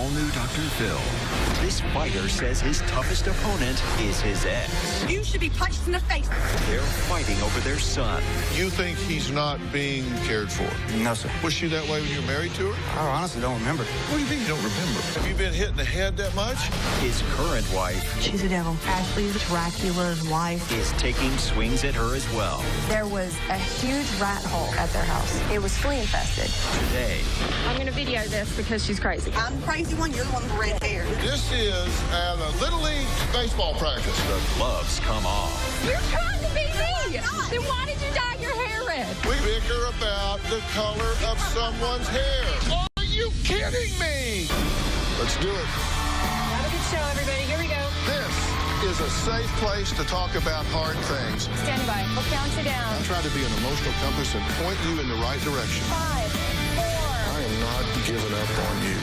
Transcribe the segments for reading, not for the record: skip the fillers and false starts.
all-new Dr. Phil. This fighter says his toughest opponent is his ex. You should be punched in the face. They're fighting over their son. You think he's not being cared for? No, sir. Was she that way when you were married to her? I honestly don't remember. What do you mean you don't remember? Have you been hit in the head that much? His current wife She's a devil. Ashley Dracula's wife. is taking swings at her as well. There was a huge rat hole at their house. It was flea infested. Today, I'm going to video this because she's crazy. I'm the crazy one. You're the one with red hair. This is at a Little League baseball practice. the gloves come off. You're trying to be me! Then why did you dye your hair red? We bicker about the color of someone's hair. Are you kidding me? Let's do it. Have a good show, everybody. Here we go. This is a safe place to talk about hard things. Stand by. We'll count you down. I try to be an emotional compass and point you in the right direction. 5, 4. I am not giving up on you.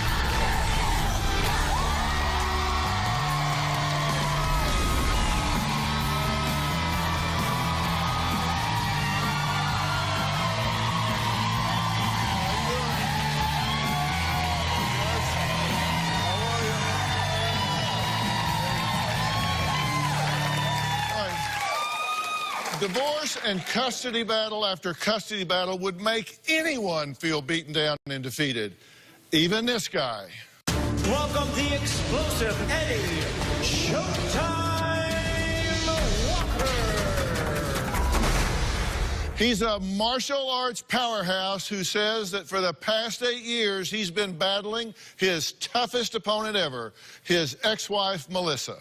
Divorce and custody battle after custody battle would make anyone feel beaten down and defeated. Even this guy. Welcome the explosive Eddie Showtime Walker. He's a martial arts powerhouse who says that for the past 8 years, he's been battling his toughest opponent ever, his ex-wife, Melissa.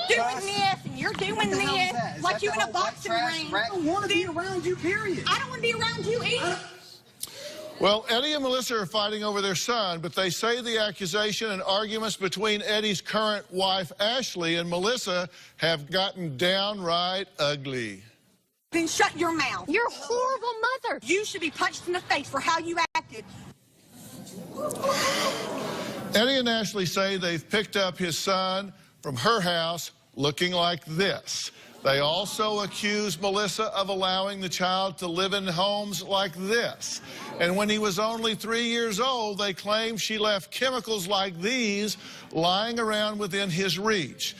Doing this, and you're doing this, like you in a boxing ring. I don't want to be around you, period. I don't want to be around you either. Well, Eddie and Melissa are fighting over their son, but they say the accusation and arguments between Eddie's current wife, Ashley, and Melissa have gotten downright ugly. Then shut your mouth. You're a horrible mother. You should be punched in the face for how you acted. Eddie and Ashley say they've picked up his son from her house looking like this. They also accuse Melissa of allowing the child to live in homes like this. And when he was only 3 years old, they claim she left chemicals like these lying around within his reach.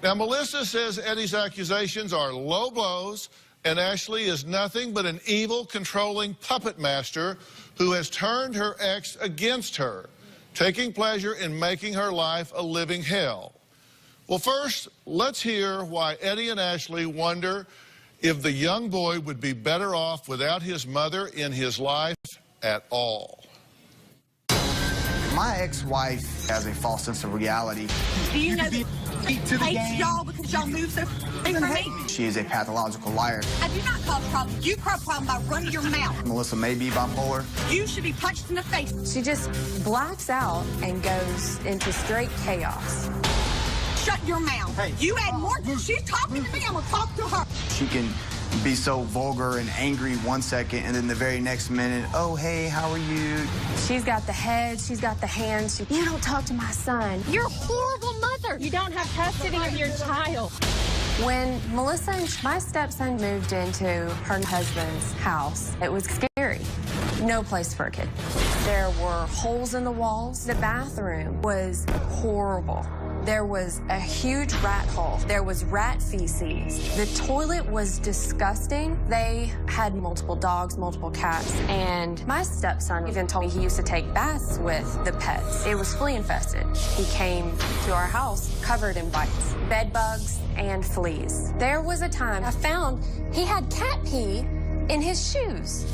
Now, Melissa says Eddie's accusations are low blows, and Ashley is nothing but an evil, controlling puppet master who has turned her ex against her, taking pleasure in making her life a living hell. Well, first, let's hear why Eddie and Ashley wonder if the young boy would be better off without his mother in his life at all. My ex-wife has a false sense of reality. Do you know that hates y'all because y'all move so from me? She is a pathological liar. I do not cause problems. You cause problems by running your mouth. Melissa may be bipolar. You should be punched in the face. She just blacks out and goes into straight chaos. Shut your mouth. Hey. You add more. She's talking to me. I'm going to talk to her. She can be so vulgar and angry 1 second, and then the very next minute, oh, hey, how are you? She's got the head, she's got the hands. You don't talk to my son. You're a horrible mother. You don't have custody of your child. When Melissa and my stepson moved into her husband's house, it was scary. No place for a kid. There were holes in the walls. The bathroom was horrible. There was a huge rat hole. There was rat feces. The toilet was disgusting. They had multiple dogs, multiple cats, and my stepson even told me he used to take baths with the pets. It was flea infested. He came to our house covered in bites, bed bugs, and fleas. There was a time I found he had cat pee in his shoes.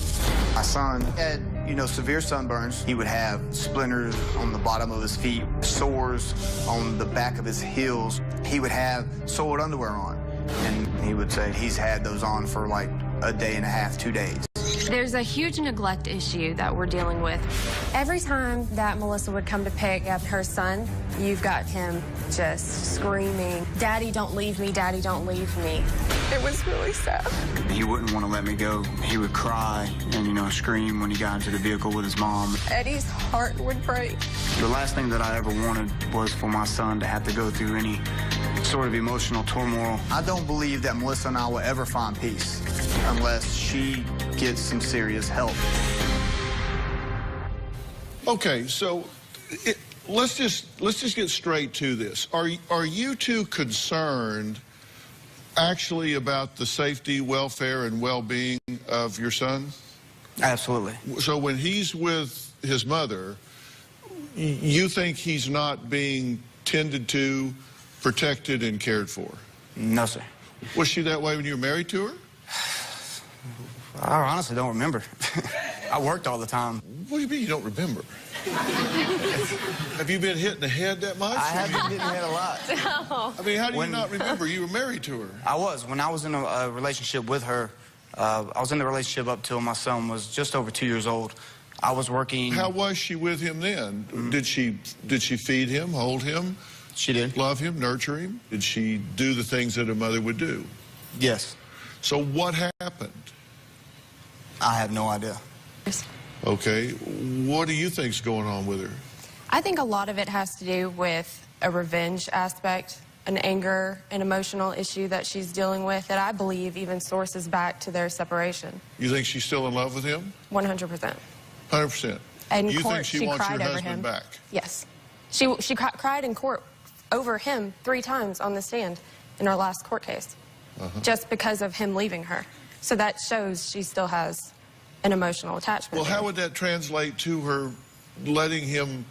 My son had, severe sunburns. He would have splinters on the bottom of his feet, sores on the back of his heels. He would have soiled underwear on. And he would say he's had those on for like a day and a half, 2 days. There's a huge neglect issue that we're dealing with. Every time that Melissa would come to pick up her son, you've got him just screaming, "Daddy, don't leave me, Daddy, don't leave me." It was really sad. He wouldn't want to let me go. He would cry and, scream when he got into the vehicle with his mom. Eddie's heart would break. The last thing that I ever wanted was for my son to have to go through any sort of emotional turmoil. I don't believe that Melissa and I will ever find peace unless she gets some serious help. Okay, so let's just get straight to this. Are you two concerned actually about the safety, welfare, and well-being of your son? Absolutely. So when he's with his mother, you think he's not being tended to, protected, and cared for? No, sir. Was she that way when you were married to her? I honestly don't remember. I worked all the time. What do you mean you don't remember? Have you been hit in the head that much? I have been hit in the head a lot. No. I mean, how do you not remember? You were married to her. I was. When I was in a relationship with her, I was in the relationship up till my son was just over 2 years old. I was working. How was she with him then? Mm-hmm. Did she feed him, hold him? She did. Love him, nurture him? Did she do the things that a mother would do? Yes. So what happened? I have no idea. Okay, what do you think's going on with her? I think a lot of it has to do with a revenge aspect, an anger, an emotional issue that she's dealing with that I believe even sources back to their separation. You think she's still in love with him? 100%. 100%. And You court, think she wants cried your over husband him. back? Yes. She cried in court over him 3 times on the stand in our last court case, just because of him leaving her. So that shows she still has an emotional attachment. Well, how would that translate to her letting him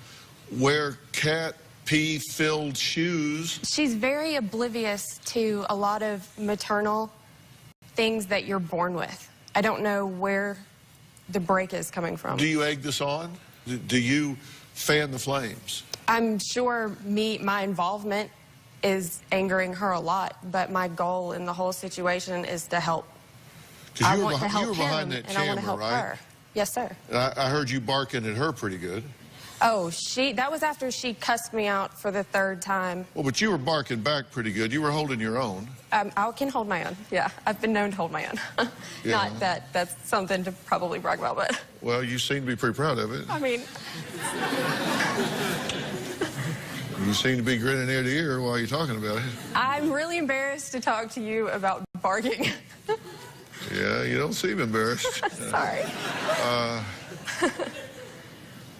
wear cat pee-filled shoes? She's very oblivious to a lot of maternal things that you're born with. I don't know where the break is coming from. Do you egg this on? Do you fan the flames? I'm sure my involvement is angering her a lot, but my goal in the whole situation is to help. I want to help him, and I want to help her. Yes, sir. I heard you barking at her pretty good. Oh, that was after she cussed me out for the 3rd time. Well, but you were barking back pretty good. You were holding your own. I can hold my own. Yeah, I've been known to hold my own. Yeah. Not that that's something to probably brag about, but. Well, you seem to be pretty proud of it. I mean. You seem to be grinning ear to ear while you're talking about it. I'm really embarrassed to talk to you about barking. Yeah, you don't seem embarrassed. Sorry.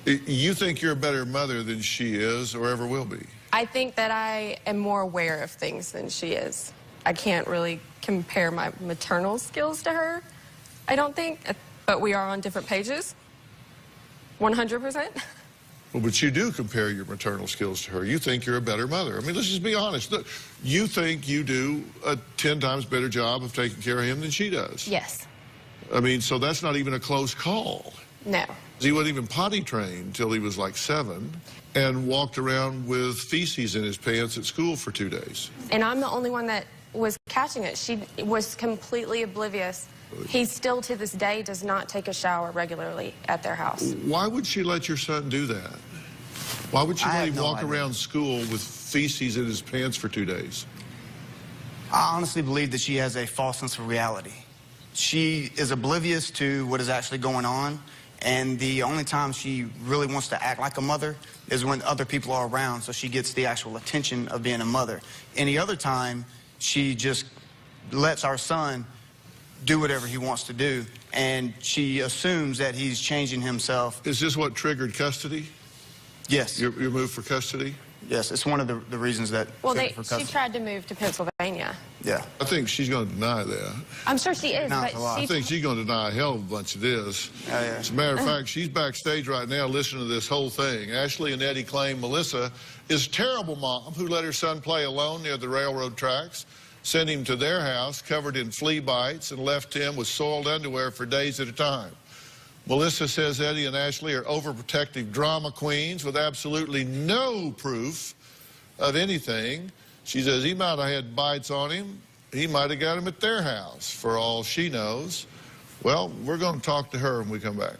You think you're a better mother than she is or ever will be? I think that I am more aware of things than she is. I can't really compare my maternal skills to her, I don't think, but we are on different pages, 100%. Well, but you do compare your maternal skills to her. You think you're a better mother. I mean, let's just be honest. Look, you think you do a 10 times better job of taking care of him than she does. Yes. I mean, so that's not even a close call. No. He wasn't even potty trained until he was like 7 and walked around with feces in his pants at school for 2 days. And I'm the only one that was catching it. She was completely oblivious. He still, to this day, does not take a shower regularly at their house. Why would she let your son do that? Why would she let him walk around school with feces in his pants for 2 days? I honestly believe that she has a false sense of reality. She is oblivious to what is actually going on, and the only time she really wants to act like a mother is when other people are around, so she gets the actual attention of being a mother. Any other time, she just lets our son do whatever he wants to do, and she assumes that he's changing himself. Is this what triggered custody? Yes. Your move for custody? Yes, it's one of the reasons that. Well, for custody. she tried to move to Pennsylvania. Yeah. I think she's going to deny that. I'm sure she is, but I think she's going to deny a hell of a bunch of this. Yeah. As a matter of fact, she's backstage right now listening to this whole thing. Ashley and Eddie claim Melissa is a terrible mom who let her son play alone near the railroad tracks, sent him to their house covered in flea bites, and left him with soiled underwear for days at a time. Melissa says Eddie and Ashley are overprotective drama queens with absolutely no proof of anything. She says he might have had bites on him. He might have got him at their house, for all she knows. Well, we're going to talk to her when we come back.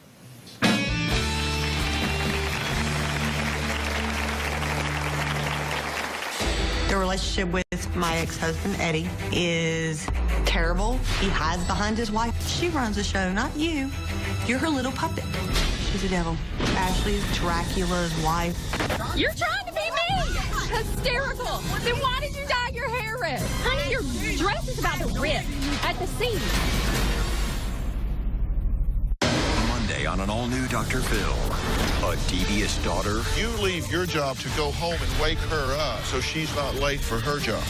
The relationship with my ex-husband, Eddie, is terrible. He hides behind his wife. She runs the show, not you. You're her little puppet. She's a devil. Ashley is Dracula's wife. You're trying to be me! Hysterical! Then why did you dye your hair red? Honey, your dress is about to rip at the seams. Monday Monday on an all-new Dr. Phil. A devious daughter. You leave your job to go home and wake her up so she's not late for her job.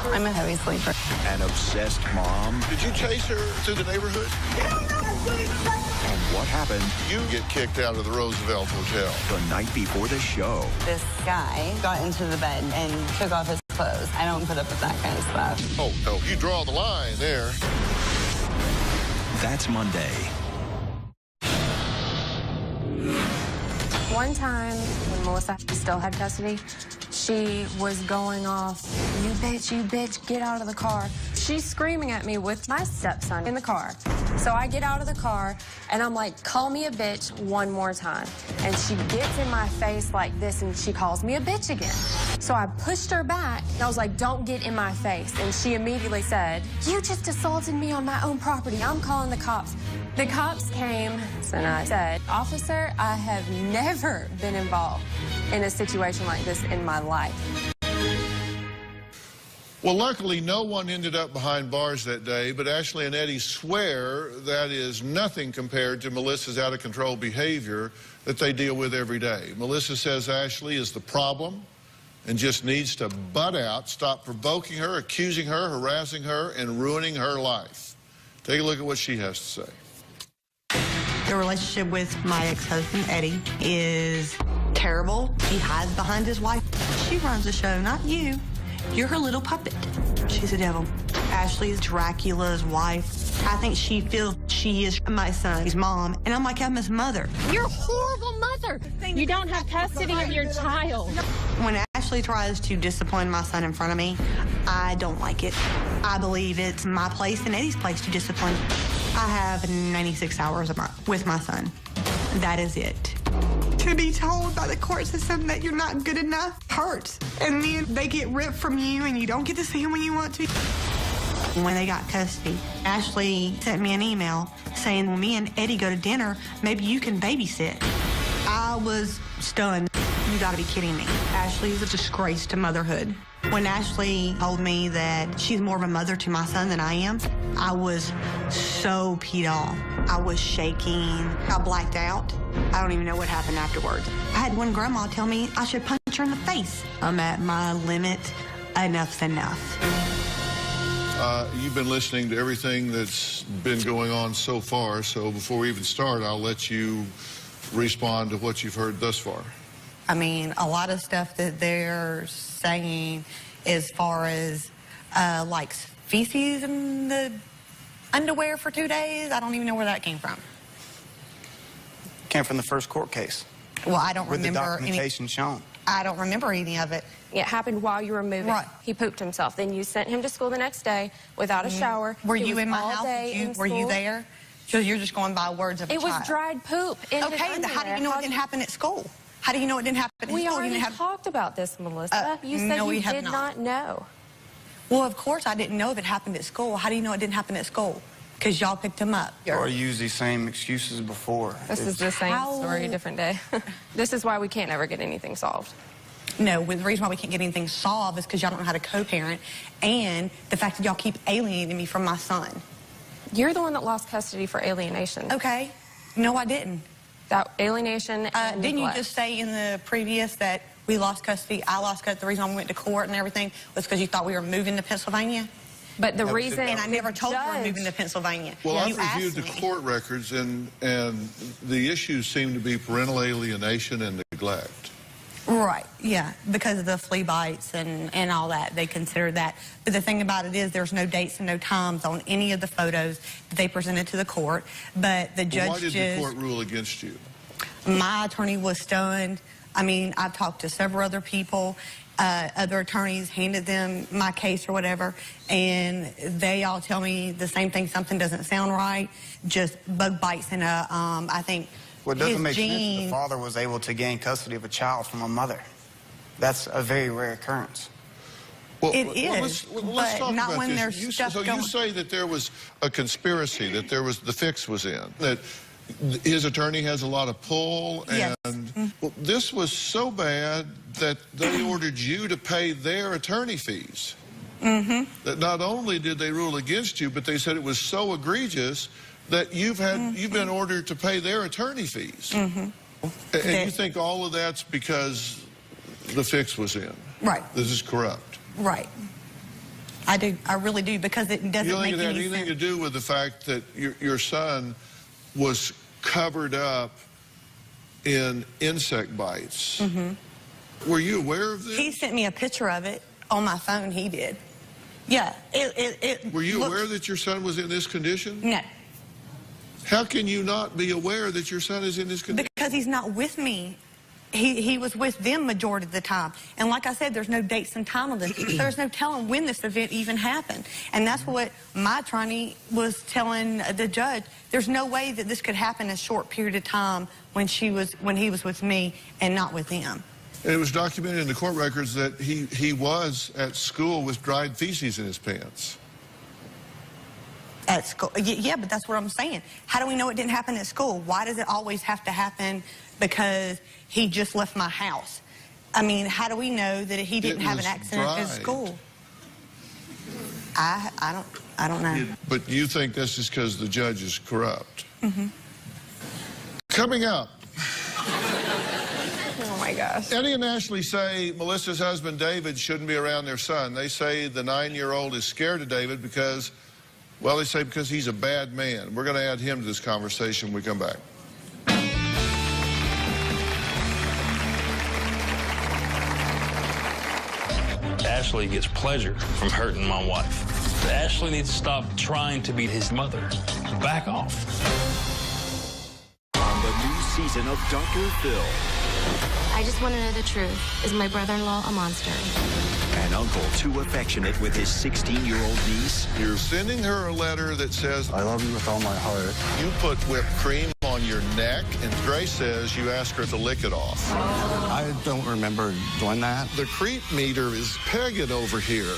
I'm a heavy sleeper. An obsessed mom. Did you chase her through the neighborhood? And what happened? You get kicked out of the Roosevelt Hotel. The night before the show. This guy got into the bed and took off his clothes. I don't put up with that kind of stuff. Oh, no, you draw the line there. That's Monday. One time, when Melissa still had custody, she was going off, you bitch, get out of the car. She's screaming at me with my stepson in the car. So I get out of the car, and I'm like, call me a bitch one more time. And she gets in my face like this, and she calls me a bitch again. So I pushed her back, and I was like, don't get in my face. And she immediately said, you just assaulted me on my own property. I'm calling the cops. The cops came, and I said, officer, I have never been involved in a situation like this in my life. Well, luckily, no one ended up behind bars that day, but Ashley and Eddie swear that is nothing compared to Melissa's out-of-control behavior that they deal with every day. Melissa says Ashley is the problem and just needs to butt out, stop provoking her, accusing her, harassing her, and ruining her life. Take a look at what she has to say. The relationship with my ex-husband, Eddie, is terrible. He hides behind his wife. She runs the show, not you. You're her little puppet. She's a devil. Ashley is Dracula's wife. I think she feels she is my son's mom, and I'm like, I'm his mother. You're a horrible mother. You don't have custody of your child. When Ashley tries to discipline my son in front of me, I don't like it. I believe it's my place and Eddie's place to discipline. I have 96 hours with my son. That is it. To be told by the court system that you're not good enough hurts. And then they get ripped from you and you don't get to see them when you want to. When they got custody, Ashley sent me an email saying, well, me and Eddie go to dinner, maybe you can babysit. I was stunned. You gotta be kidding me. Ashley is a disgrace to motherhood. When Ashley told me that she's more of a mother to my son than I am, I was so peed off. I was shaking. I blacked out. I don't even know what happened afterwards. I had one grandma tell me I should punch her in the face. I'm at my limit. Enough's enough. You've been listening to everything that's been going on so far, so before we even start, I'll let you respond to what you've heard thus far. I mean, a lot of stuff that they're saying as far as, like, feces in the underwear for 2 days, I don't even know where that came from. Came from the first court case. Well, I don't with remember the documentation shown. I don't remember any of it. It happened while you were moving. Right. He pooped himself. Then you sent him to school the next day without a shower. Were He you was in my all house? day Were you school. there? So you're just going by words of a It was child. dried poop in his Okay, how do underwear. you know it didn't happen at school? How do you know it didn't happen at We school? You already didn't have... talked about this, Melissa. You said no, we you have did not know. Well, of course I didn't know if it happened at school. How do you know it didn't happen at school? Because y'all picked him up. Or used these same excuses before. This is the same story, different day. This is why we can't ever get anything solved. No, the reason why we can't get anything solved is because y'all don't know how to co-parent, and the fact that y'all keep alienating me from my son. You're the one that lost custody for alienation. Okay. No, I didn't. That alienation and didn't you neglect. just say in the previous that we lost custody, I lost custody, the reason we went to court and everything was because you thought we were moving to Pennsylvania? But the reason... And I never told you we were moving to Pennsylvania. Well, You I've reviewed asked the me. court records, and the issues seem to be parental alienation and neglect. Right, yeah, because of the flea bites and all that. They consider that. But the thing about it is there's no dates and no times on any of the photos that they presented to the court. But the judge Why did the court rule against you? My attorney was stunned. I mean, I've talked to several other people. Other attorneys handed them my case or whatever, and they all tell me the same thing. Something doesn't sound right. Just bug bites in a, I think, Well, it doesn't his make sense that gene. the father was able to gain custody of a child from a mother. That's a very rare occurrence. Well, It is, let's but talk not about when this. there's stuff So going. you say that there was a conspiracy, that there was the fix was in, that his attorney has a lot of pull, Yes. and well, this was so bad that they ordered you to pay their attorney fees. That not only did they rule against you, but they said it was so egregious that you've been ordered to pay their attorney fees. And you think all of that's because the fix was in? Right. This is corrupt. Right. I do. I really do, because it doesn't You make think it had any anything sense. to do with the fact that your son was covered up in insect bites? Were you aware of this? He sent me a picture of it on my phone. He did. Yeah. Were you aware that your son was in this condition? No. How can you not be aware that your son is in this condition? Because he's not with me. He was with them majority of the time. And like I said, there's no dates and time on this. There's no telling when this event even happened. And that's what my attorney was telling the judge. There's no way that this could happen in a short period of time when he was with me and not with them. And it was documented in the court records that he was at school with dried feces in his pants. At school? Yeah, but that's what I'm saying. How do we know it didn't happen at school? Why does it always have to happen because he just left my house? I mean, how do we know that he didn't have an accident at school? I don't know. But you think this is because the judge is corrupt? Coming up. Oh my gosh. Eddie and Ashley say Melissa's husband David shouldn't be around their son. They say the 9-year-old is scared of David because, well, they say because he's a bad man. We're going to add him to this conversation when we come back. Ashley gets pleasure from hurting my wife. Ashley needs to stop trying to be his mother. Back off. On the new season of Dr. Phil. I just want to know the truth. Is my brother-in-law a monster? An uncle too affectionate with his 16-year-old niece. You're sending her a letter that says, I love you with all my heart. You put whipped cream on your neck, and Grace says you ask her to lick it off. I don't remember doing that. The creep meter is pegging over here.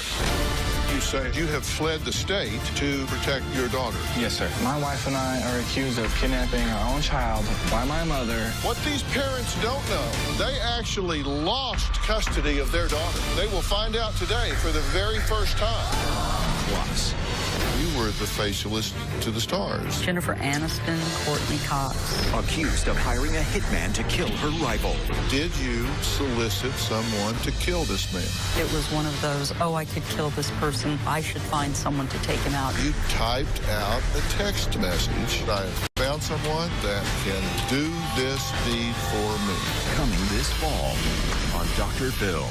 You say you have fled the state to protect your daughter. Yes, sir. My wife and I are accused of kidnapping our own child by my mother. What these parents don't know, they actually lost custody of their daughter. They will find out today for the very first time. Plus, you were the facialist to the stars. Jennifer Aniston, Courtney Cox. Accused of hiring a hitman to kill her rival. Did you solicit someone to kill this man? It was one of those, oh, I could kill this person. I should find someone to take him out. You typed out a text message. I have found someone that can do this deed for me. Coming this fall on Dr. Phil.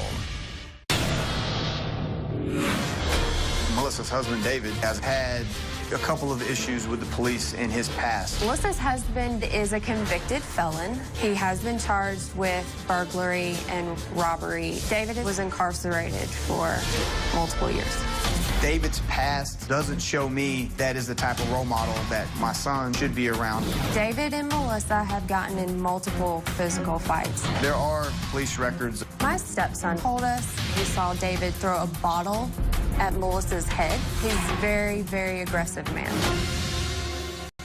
Melissa's husband, David, has had a couple of issues with the police in his past. Melissa's husband is a convicted felon. He has been charged with burglary and robbery. David was incarcerated for multiple years. David's past doesn't show me that is the type of role model that my son should be around. David and Melissa have gotten in multiple physical fights. There are police records. My stepson told us he saw David throw a bottle at Melissa's head. He's a very, very aggressive man.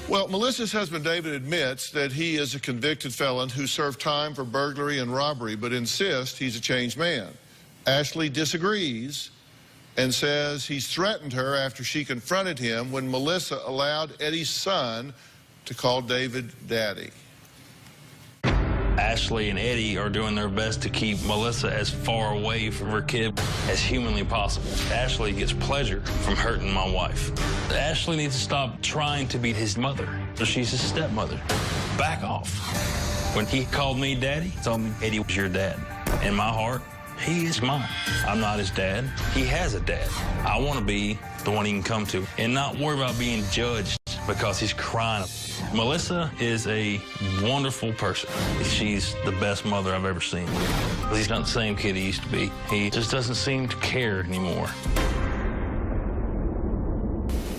Well, Melissa's husband, David, admits that he is a convicted felon who served time for burglary and robbery, but insists he's a changed man. Ashley disagrees and says he's threatened her after she confronted him when Melissa allowed Eddie's son to call David Daddy. Ashley and Eddie are doing their best to keep Melissa as far away from her kid as humanly possible. Ashley gets pleasure from hurting my wife. Ashley needs to stop trying to be his mother. She's his stepmother. Back off. When he called me daddy, he told me Eddie was your dad. In my heart, he is mine. I'm not his dad. He has a dad. I want to be the one he can come to and not worry about being judged because he's crying. Melissa is a wonderful person. She's the best mother I've ever seen. He's not the same kid he used to be. He just doesn't seem to care anymore.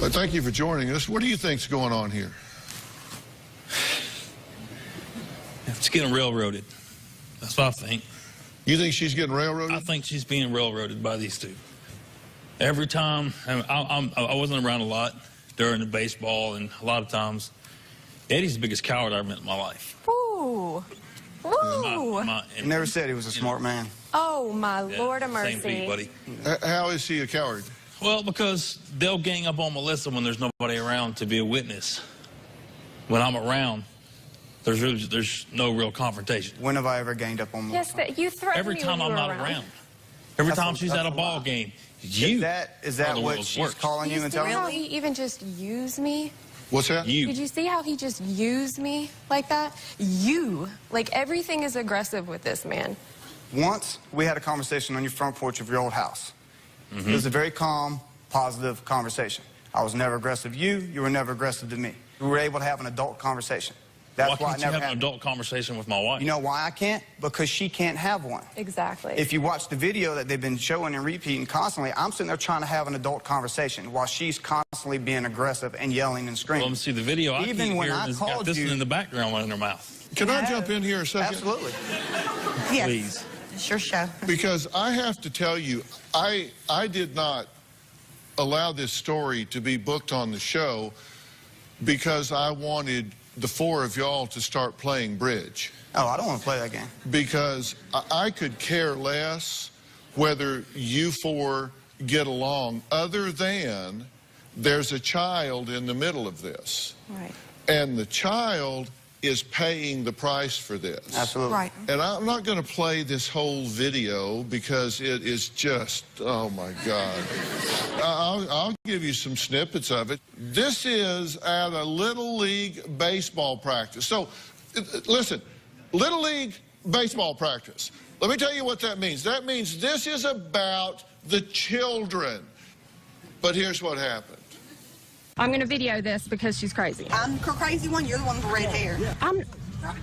But thank you for joining us. What do you think's going on here? It's getting railroaded. That's what I think. You think she's getting railroaded? I think she's being railroaded by these two. Every time, I wasn't around a lot during the baseball, and a lot of times, Eddie's the biggest coward I've ever met in my life. Ooh. Ooh. He never said he was a smart man. Oh, my Lord of mercy. Same for you, buddy. How is he a coward? Well, because they'll gang up on Melissa when there's nobody around to be a witness. when I'm around, there's no real confrontation. When have I ever ganged up on Melissa? Yes, you threaten Every me time when I'm you were not around. Every time she's at a ball game, you Is that what she's calling you and telling you? How he even just used me? What's that? Did you see how he just used me like that? Like, everything is aggressive with this man. Once we had a conversation on your front porch of your old house. It was a very calm, positive conversation. I was never aggressive to you. You were never aggressive to me. We were able to have an adult conversation. That's why why I can't you never have had an adult conversation with my wife? You know why I can't? Because she can't have one. Exactly. If you watch the video that they've been showing and repeating constantly, I'm sitting there trying to have an adult conversation while she's constantly being aggressive and yelling and screaming. Well, let me see the video. Even when I has called got this you in the background in her mouth. Can I jump in here a second? Absolutely. Yes. Please. It's your show. Because I have to tell you, I did not allow this story to be booked on the show because I wanted the four of y'all to start playing bridge. Oh, I don't want to play that game. Because I could care less whether you four get along, other than there's a child in the middle of this. Right. And the child is paying the price for this. Absolutely. Right. And I'm not going to play this whole video because it is just, oh my God. I'll give you some snippets of it. This is at a Little League baseball practice. So, listen, Little League baseball practice. Let me tell you what that means. That means this is about the children. But here's what happened. I'm going to video this because she's crazy. I'm the crazy one. You're the one with red hair.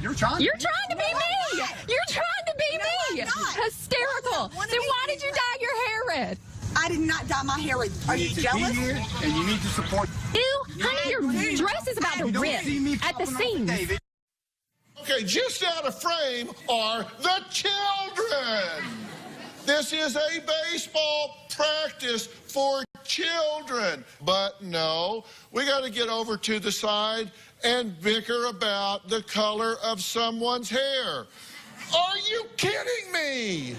You're trying to be me. You're trying to be me. Hysterical. Then why did you dye your hair red? I did not dye my hair red. Are you jealous? Be here and you need to support. Ew, honey, your dress is about to rip at the seams. Okay, just out of frame are the children. This is a baseball practice for children. But no, we got to get over to the side and bicker about the color of someone's hair. Are you kidding me?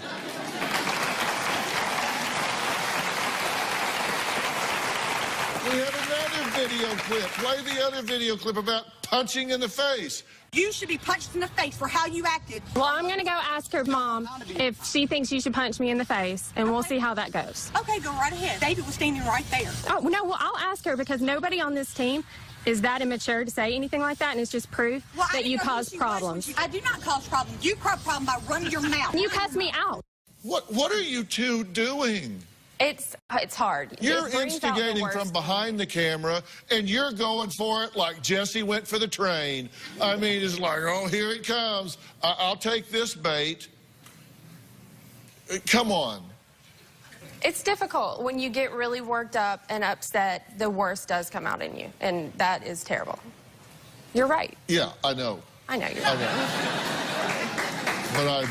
We have another video clip. Play the other video clip about punching in the face. You should be punched in the face for how you acted. Well, I'm going to go ask her mom if she thinks you should punch me in the face, and we'll see how that goes. Okay, go right ahead. David was standing right there. Oh, no, well, I'll ask her because nobody on this team is that immature to say anything like that, and it's just proof that you cause problems. I do not cause problems. You cause problems by running your mouth. You cuss me out. What are you two doing? It's hard. You're It brings out the instigating worst. from behind the camera, and you're going for it like Jesse went for the train. I mean, it's like, oh, here it comes. I'll take this bait. Come on. It's difficult when you get really worked up and upset. The worst does come out in you, and that is terrible. You're right. Yeah, I know. I know you're I right. know. But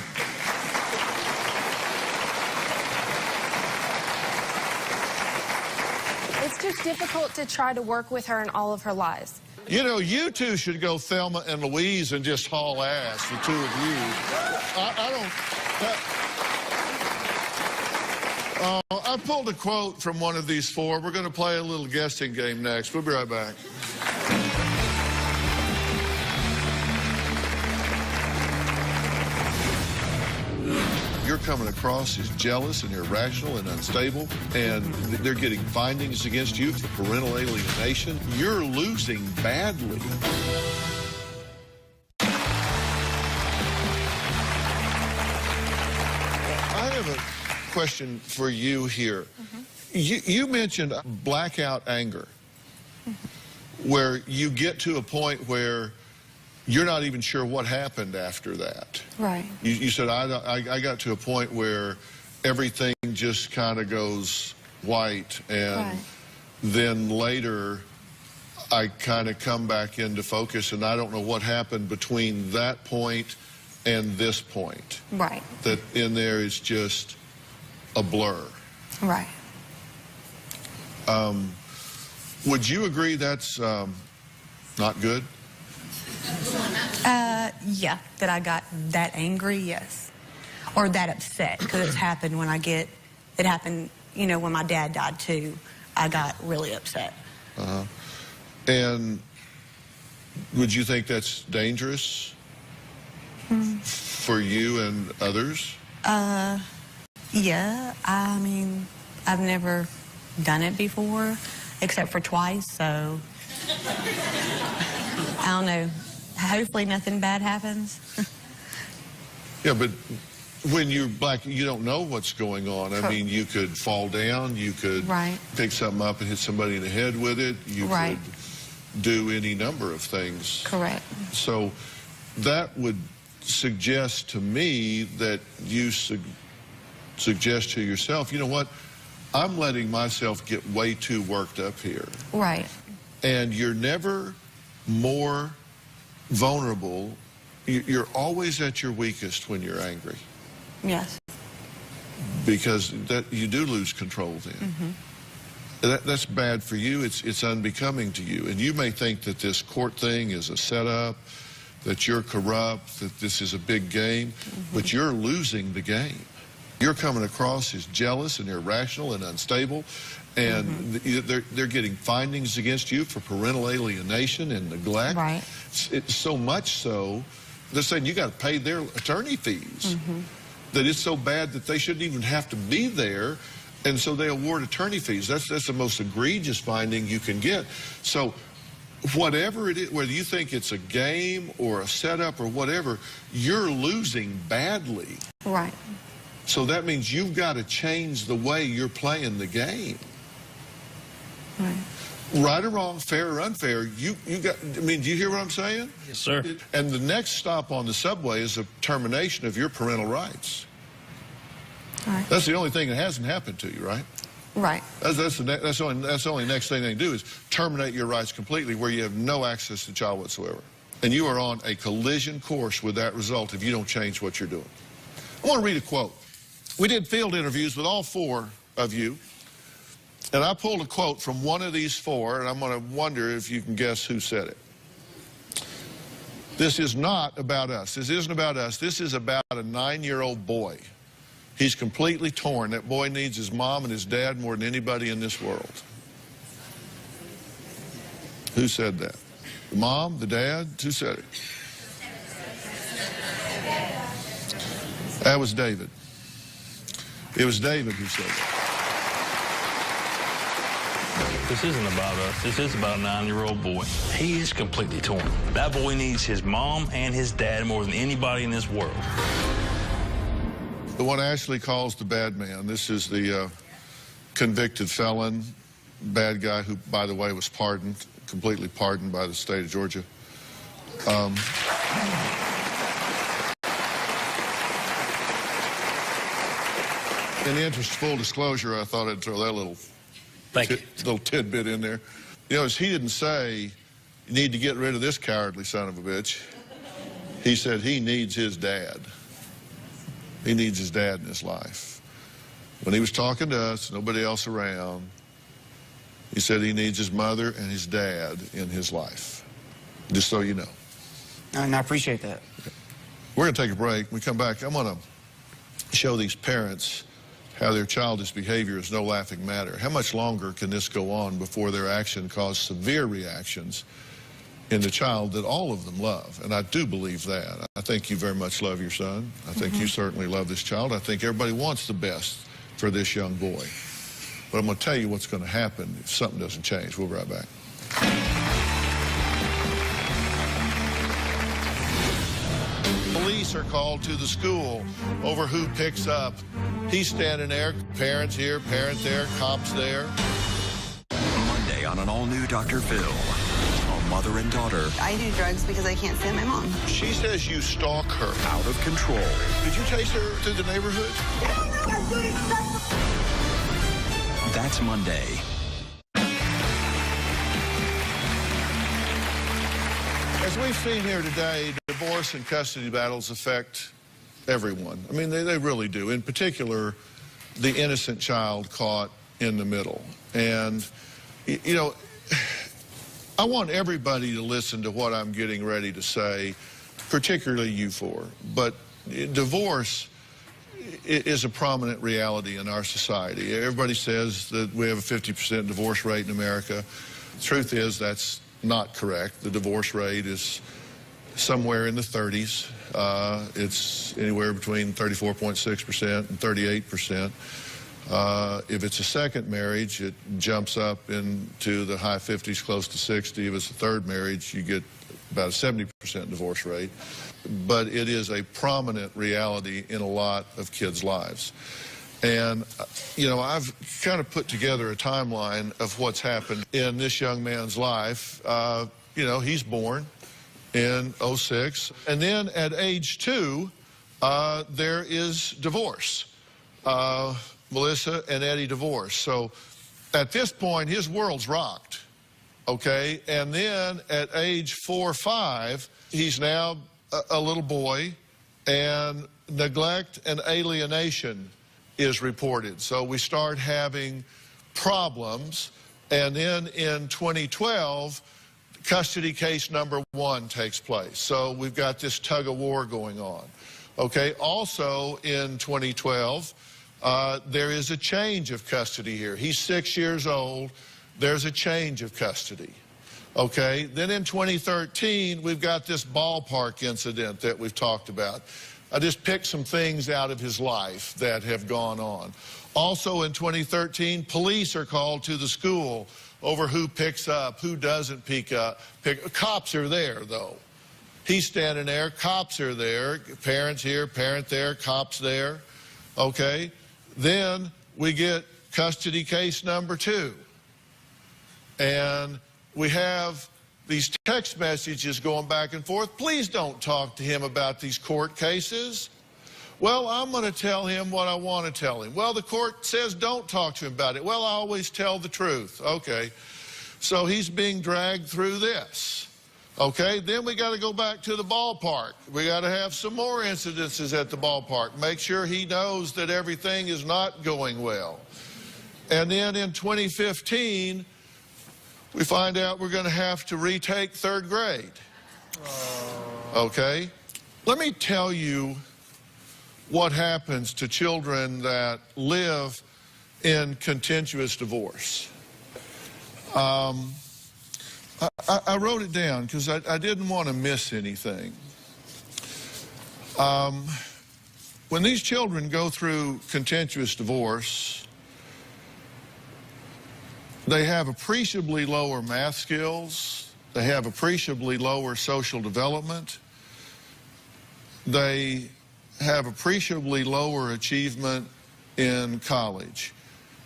It's just difficult to try to work with her in all of her lies. you know, you two should go Thelma and Louise and just haul ass, the two of you. I pulled a quote from one of these four. We're going to play a little guessing game next. We'll be right back. You're coming across as jealous and irrational and unstable, and they're getting findings against you for parental alienation. You're losing badly. I have a question for you here. You mentioned blackout anger, where you get to a point where you're not even sure what happened after that. Right. You said, I got to a point where everything just kind of goes white, and then later I kind of come back into focus, and I don't know what happened between that point and this point. Right. That in there is just a blur. Right. Would you agree that's not good? Yeah, that I got that angry, yes. Or that upset, because it's happened when it happened, you know, when my dad died too. I got really upset. And Would you think that's dangerous for you and others? Yeah. I mean, I've never done it before, except for twice, so I don't know. Hopefully nothing bad happens. Yeah, but when you're black, you don't know what's going on. I mean, you could fall down, you could pick something up and hit somebody in the head with it. You could do any number of things. Correct. So that would suggest to me that you suggest to yourself, you know what, I'm letting myself get way too worked up here. Right. And you're never more vulnerable. You're always at your weakest when you're angry. Yes. Because you do lose control then. That's bad for you. It's unbecoming to you. And you may think that this court thing is a setup, that you're corrupt, that this is a big game, but you're losing the game. You're coming across as jealous and irrational and unstable, and they're getting findings against you for parental alienation and neglect. Right. It's so much so, they're saying you got to pay their attorney fees. That it's so bad that they shouldn't even have to be there, and so they award attorney fees. That's the most egregious finding you can get. So whatever it is, whether you think it's a game or a setup or whatever, you're losing badly. Right. So that means you've got to change the way you're playing the game. Right. Right or wrong, fair or unfair, you got, I mean, do you hear what I'm saying? Yes, sir. And the next stop on the subway is a termination of your parental rights. Right. That's the only thing that hasn't happened to you, right? Right. That's the only next thing they can do is terminate your rights completely, where you have no access to the child whatsoever. And you are on a collision course with that result if you don't change what you're doing. I want to read a quote. We did field interviews with all 4 of you, and I pulled a quote from one of these 4, and I'm going to wonder if you can guess who said it. This is not about us. This isn't about us. This is about a 9-year-old boy. He's completely torn. That boy needs his mom and his dad more than anybody in this world. Who said that? The mom, the dad? Who said it? That was David. It was David who said that. This isn't about us. This is about a 9-year-old boy. He is completely torn. That boy needs his mom and his dad more than anybody in this world. The one Ashley calls the bad man. This is the convicted felon, bad guy who, by the way, was pardoned, completely pardoned by the state of Georgia. In the interest of full disclosure, I thought I'd throw that little tidbit in there. You know, he didn't say, you need to get rid of this cowardly son of a bitch. He said he needs his dad. He needs his dad in his life. When he was talking to us, nobody else around, he said he needs his mother and his dad in his life. Just so you know. And I appreciate that. We're going to take a break. When we come back, I'm going to show these parents how their childish behavior is no laughing matter. How much longer can this go on before their action causes severe reactions in the child that all of them love? And I do believe that. I think you very much love your son. I think you certainly love this child. I think everybody wants the best for this young boy. But I'm going to tell you what's going to happen if something doesn't change. We'll be right back. Police are called to the school over who picks up. He's standing there, parents here, parent there, cops there. Monday on an all-new Dr. Phil. A mother and daughter. I do drugs because I can't stand my mom. She says you stalk her. Out of control. Did you chase her through the neighborhood? That's Monday. As we've seen here today, divorce and custody battles affect everyone. I mean, they really do. In particular, the innocent child caught in the middle. And, you know, I want everybody to listen to what I'm getting ready to say, particularly you 4. But divorce is a prominent reality in our society. Everybody says that we have a 50% divorce rate in America. The truth is that's not correct. The divorce rate is somewhere in the 30s. It's anywhere between 34.6% and 38%. If it's a second marriage, it jumps up into the high 50s, close to 60. If it's a third marriage, you get about a 70% divorce rate. But it is a prominent reality in a lot of kids' lives. And, you know, I've kind of put together a timeline of what's happened in this young man's life. You know, he's born in '06. And then at age 2, there is divorce. Melissa and Eddie divorced. So at this point, his world's rocked, okay? And then at age 4 or 5, he's now a little boy, and neglect and alienation is reported. So we start having problems, and then in 2012, custody case number 1 takes place. So we've got this tug of war going on. Okay, also in 2012, there is a change of custody here. He's 6 years old. There's a change of custody. Okay, then in 2013, we've got this ballpark incident that we've talked about. I just picked some things out of his life that have gone on. Also in 2013, police are called to the school over who picks up, who doesn't pick up. Cops are there, though. He's standing there, cops are there, parents here, parent there, cops there, okay? Then we get custody case number 2. And we have these text messages going back and forth. Please don't talk to him about these court cases. Well, I'm going to tell him what I want to tell him. Well, the court says don't talk to him about it. Well, I always tell the truth. Okay. So he's being dragged through this. Okay, then we got to go back to the ballpark. We got to have some more incidences at the ballpark. Make sure he knows that everything is not going well. And then in 2015, we find out we're going to have to retake 3rd grade. Okay? Let me tell you what happens to children that live in contentious divorce. I wrote it down because I didn't want to miss anything. When these children go through contentious divorce, they have appreciably lower math skills. They have appreciably lower social development. They have appreciably lower achievement in college.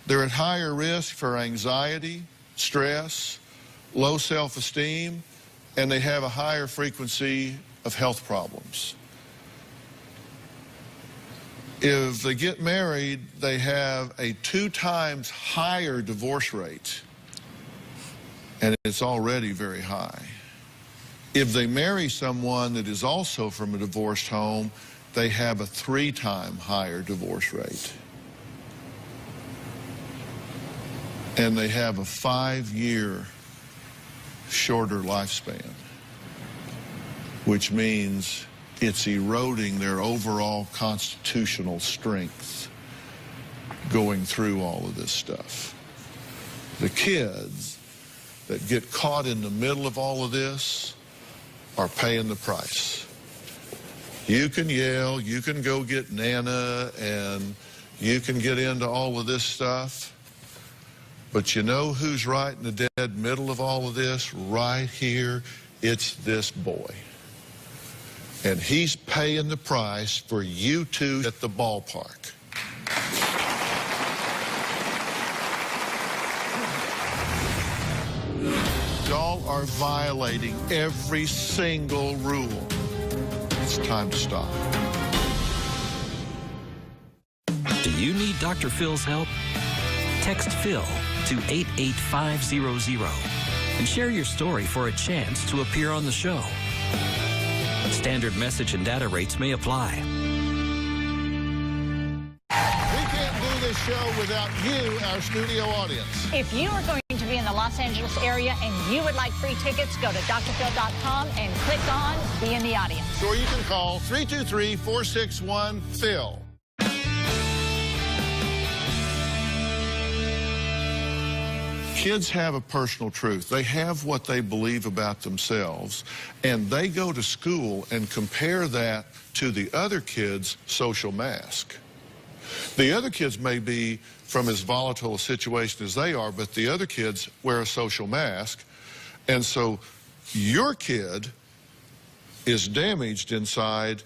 They're at higher risk for anxiety, stress, low self-esteem, and they have a higher frequency of health problems. If they get married, they have a 2 times higher divorce rate, and it's already very high. If they marry someone that is also from a divorced home, they have a 3 times higher divorce rate. And they have a 5-year shorter lifespan, which means it's eroding their overall constitutional strength going through all of this stuff. The kids that get caught in the middle of all of this are paying the price. You can yell, you can go get Nana, and you can get into all of this stuff, but you know who's right in the dead middle of all of this? Right here, it's this boy. And he's paying the price for you two at the ballpark. Y'all are violating every single rule. It's time to stop. Do you need Dr. Phil's help? Text Phil to 88500 and share your story for a chance to appear on the show. Standard message and data rates may apply. We can't do this show without you, our studio audience. If you are going to be in the Los Angeles area and you would like free tickets, go to drphil.com and click on Be in the Audience. Or you can call 323-461-PHIL. Kids have a personal truth. They have what they believe about themselves, and they go to school and compare that to the other kid's social mask. The other kids may be from as volatile a situation as they are, but the other kids wear a social mask, and so your kid is damaged inside,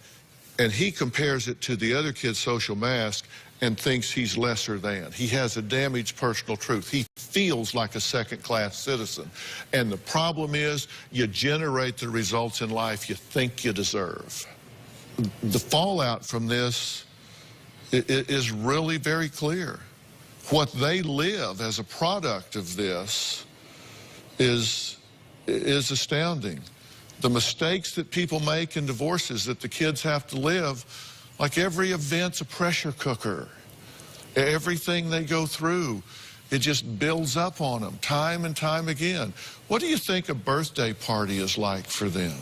and he compares it to the other kid's social mask and thinks he's lesser than. He has a damaged personal truth. He feels like a second-class citizen. And the problem is, you generate the results in life you think you deserve. The fallout from this is really very clear. What they live as a product of this is astounding. The mistakes that people make in divorces that the kids have to live, like every event's a pressure cooker. Everything they go through, it just builds up on them time and time again. What do you think a birthday party is like for them?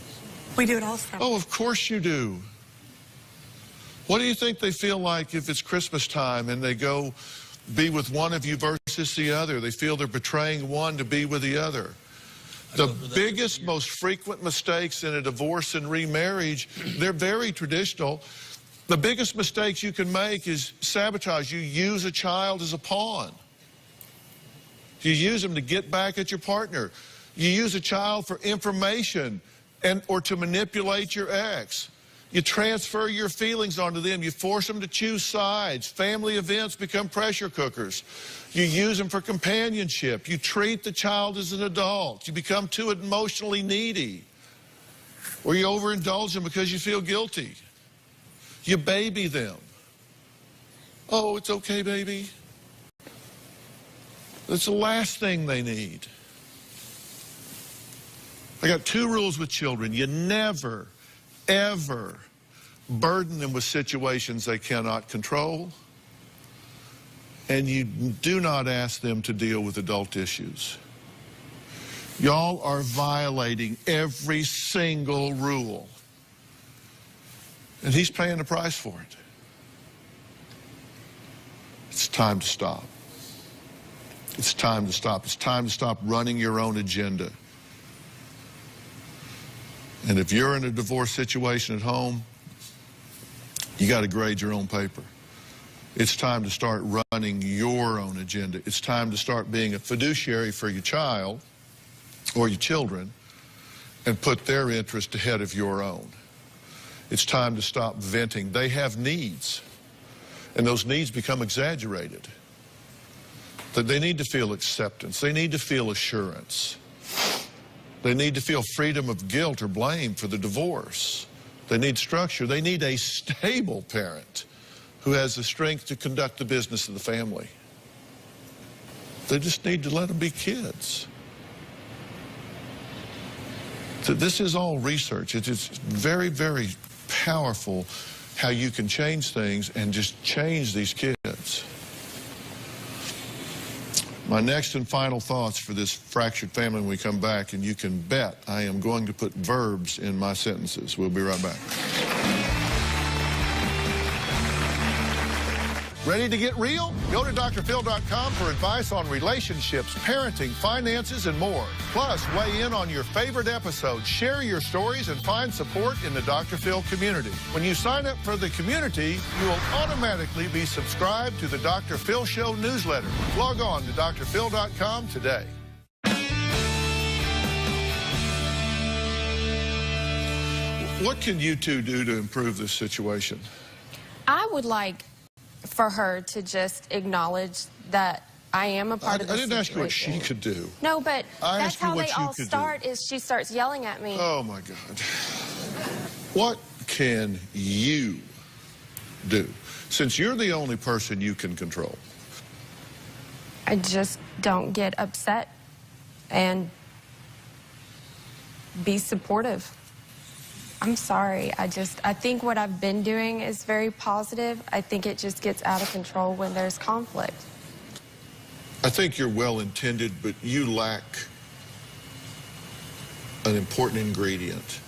We do it also. Oh, of course you do. What do you think they feel like if it's Christmas time and they go be with one of you versus the other? They feel they're betraying one to be with the other. The biggest, most frequent mistakes in a divorce and remarriage, they're very traditional. The biggest mistakes you can make is sabotage. You use a child as a pawn. You use them to get back at your partner. You use a child for information or to manipulate your ex. You transfer your feelings onto them. You force them to choose sides. Family events become pressure cookers. You use them for companionship. You treat the child as an adult. You become too emotionally needy. Or you overindulge them because you feel guilty. You baby them. Oh, it's okay, baby. That's the last thing they need. I got 2 rules with children. You never, ever burden them with situations they cannot control. And you do not ask them to deal with adult issues. Y'all are violating every single rule. And he's paying the price for it. It's time to stop. It's time to stop. It's time to stop running your own agenda. And if you're in a divorce situation at home, you got to grade your own paper. It's time to start running your own agenda. It's time to start being a fiduciary for your child or your children and put their interest ahead of your own. It's time to stop venting. They have needs, and those needs become exaggerated. That they need to feel acceptance. They need to feel assurance. They need to feel freedom of guilt or blame for the divorce. They need structure. They need a stable parent who has the strength to conduct the business of the family. They just need to let them be kids. So this is all research. It's very, very powerful how you can change things and just change these kids. My next and final thoughts for this fractured family when we come back, and you can bet I am going to put verbs in my sentences. We'll be right back. Ready to get real? Go to drphil.com for advice on relationships, parenting, finances, and more. Plus, weigh in on your favorite episodes, share your stories, and find support in the Dr. Phil community. When you sign up for the community, you will automatically be subscribed to the Dr. Phil Show newsletter. Log on to drphil.com today. What can you two do to improve this situation? I would like for her to just acknowledge that I am a part of the situation. I didn't ask you what she could do. No, but that's how they all start, is she starts yelling at me. Oh, my God. What can you do, since you're the only person you can control? I just don't get upset and be supportive. I'm sorry. I think what I've been doing is very positive. I think it just gets out of control when there's conflict. I think you're well-intended, but you lack an important ingredient,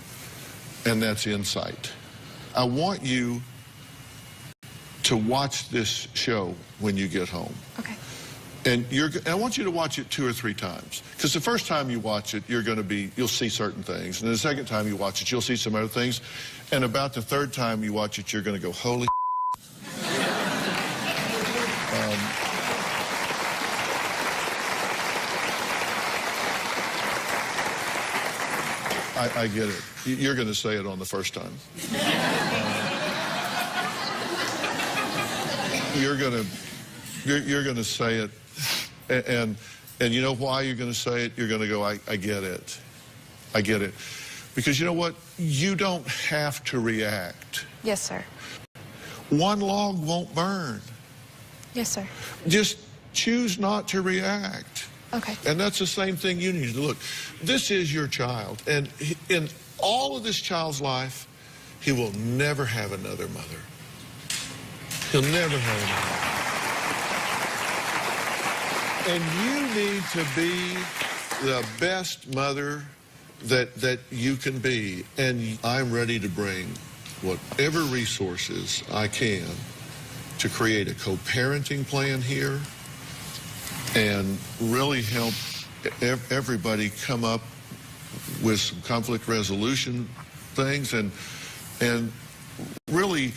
and that's insight. I want you to watch this show when you get home. Okay. And I want you to watch it 2 or 3 times. Because the first time you watch it, you'll see certain things. And the second time you watch it, you'll see some other things. And about the third time you watch it, you're going to go, holy I get it. You're going to say it on the first time. You're going to say it, and you know why you're going to say it? You're going to go, I get it. I get it. Because you know what? You don't have to react. Yes, sir. One log won't burn. Yes, sir. Just choose not to react. Okay. And that's the same thing you need to do. Look, this is your child, and in all of this child's life, he will never have another mother. He'll never have another. And you need to be the best mother that you can be. And I'm ready to bring whatever resources I can to create a co-parenting plan here and really help everybody come up with some conflict resolution things and really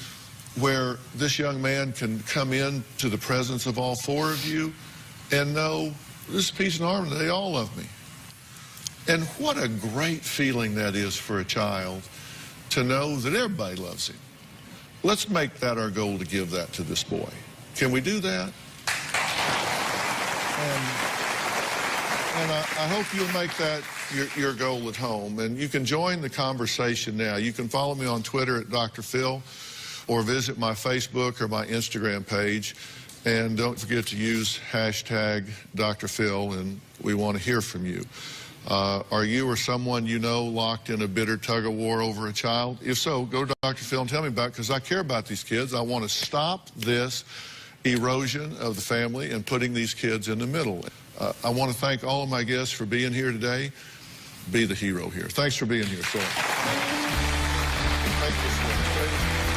where this young man can come in to the presence of all 4 of you and know this is peace and harmony. They all love me. And what a great feeling that is for a child to know that everybody loves him. Let's make that our goal to give that to this boy. Can we do that? And I hope you'll make that your goal at home. And you can join the conversation now. You can follow me on Twitter at Dr. Phil or visit my Facebook or my Instagram page. And don't forget to use hashtag Dr. Phil, and we want to hear from you. Are you or someone you know locked in a bitter tug-of-war over a child? If so, go to Dr. Phil and tell me about it, because I care about these kids. I want to stop this erosion of the family and putting these kids in the middle. I want to thank all of my guests for being here today. Be the hero here. Thanks for being here, sir. Thank you, sir.